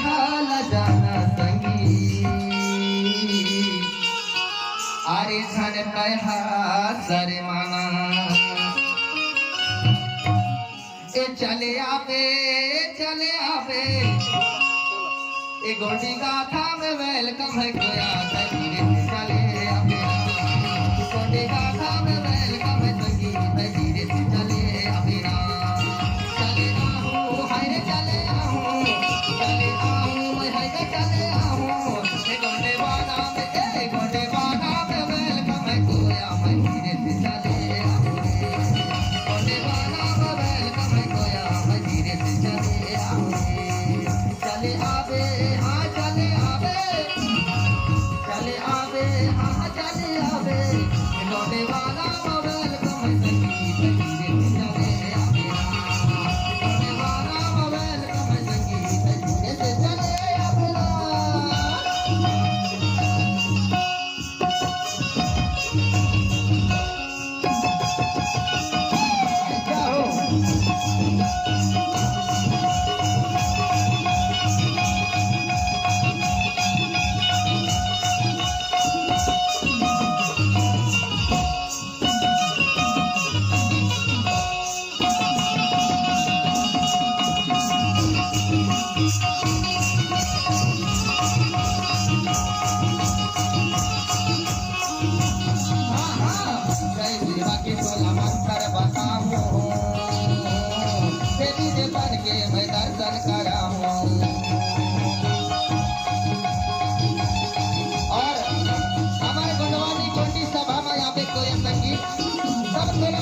हाला जाना संगी अरे छानताय हा सरे माना ए चले आवे ए गोटी गाथा में वेलकम है कोया धीरे से चले आवे गोटी गाथा में वेलकम है संगी धीरे से चले आवे चले आहूं हाय रे चले आहूं मैं हाय रे चले आहूं ए गोटे बाना में वेलकम है कोया मैं धीरे से चले आहूं गोटे बाना में वेलकम है कोया मैं धीरे से चले आहूं चले आवे हाँ चले आवे हाँ चले आवे लौटे वाला मोबाइल कम संगीत धीरे से चले आवे लौटे वाला मोबाइल कम संगीत धीरे से चले आवे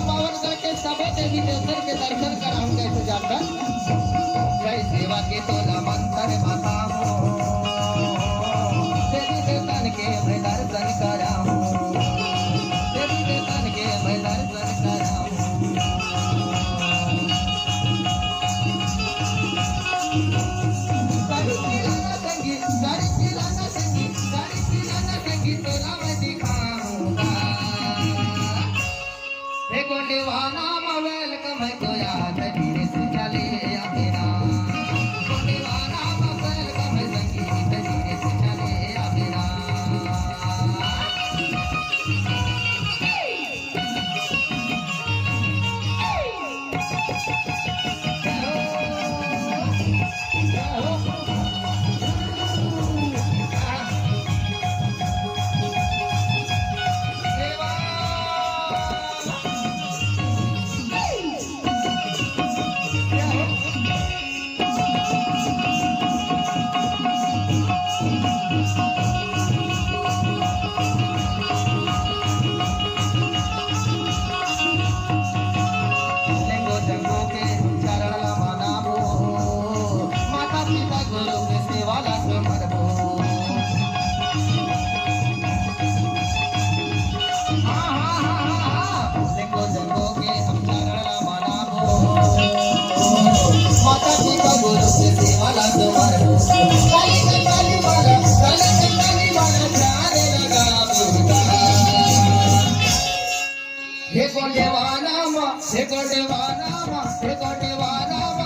देवी देवतर के दर्शन कराऊं कैसे जाकर जय सेवा के तोला मंत्र बताऊं देवी देवतन के मैं दर्शन कराऊं देवी देवतन के मैं दर्शन कराऊं गाड़ी चिलाना संगी तोला मैं दिखाऊंगा हे गोंडेवाना वेलकम है कोया धीरे से चले आवे गोंडेवाना वेलकम है संगीत धीरे से चले आवे माता पिता गुरु के सेवाला तुम्हारे काली वाला प्यारे लगा बेटा हे गोंडेवाना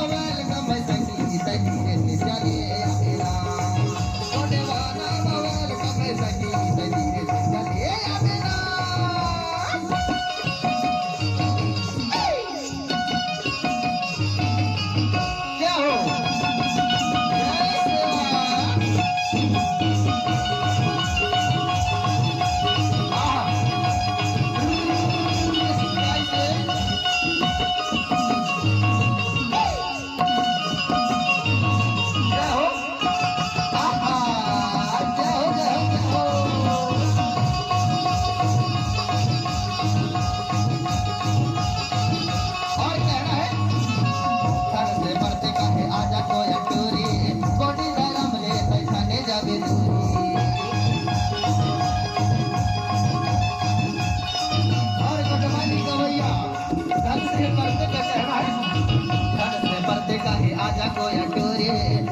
वेलकम है संगीत धीरे से चले आवेला गोंडेवाना वेलकम है संगीत धीरे से चले आवेला आजा कोया टोरे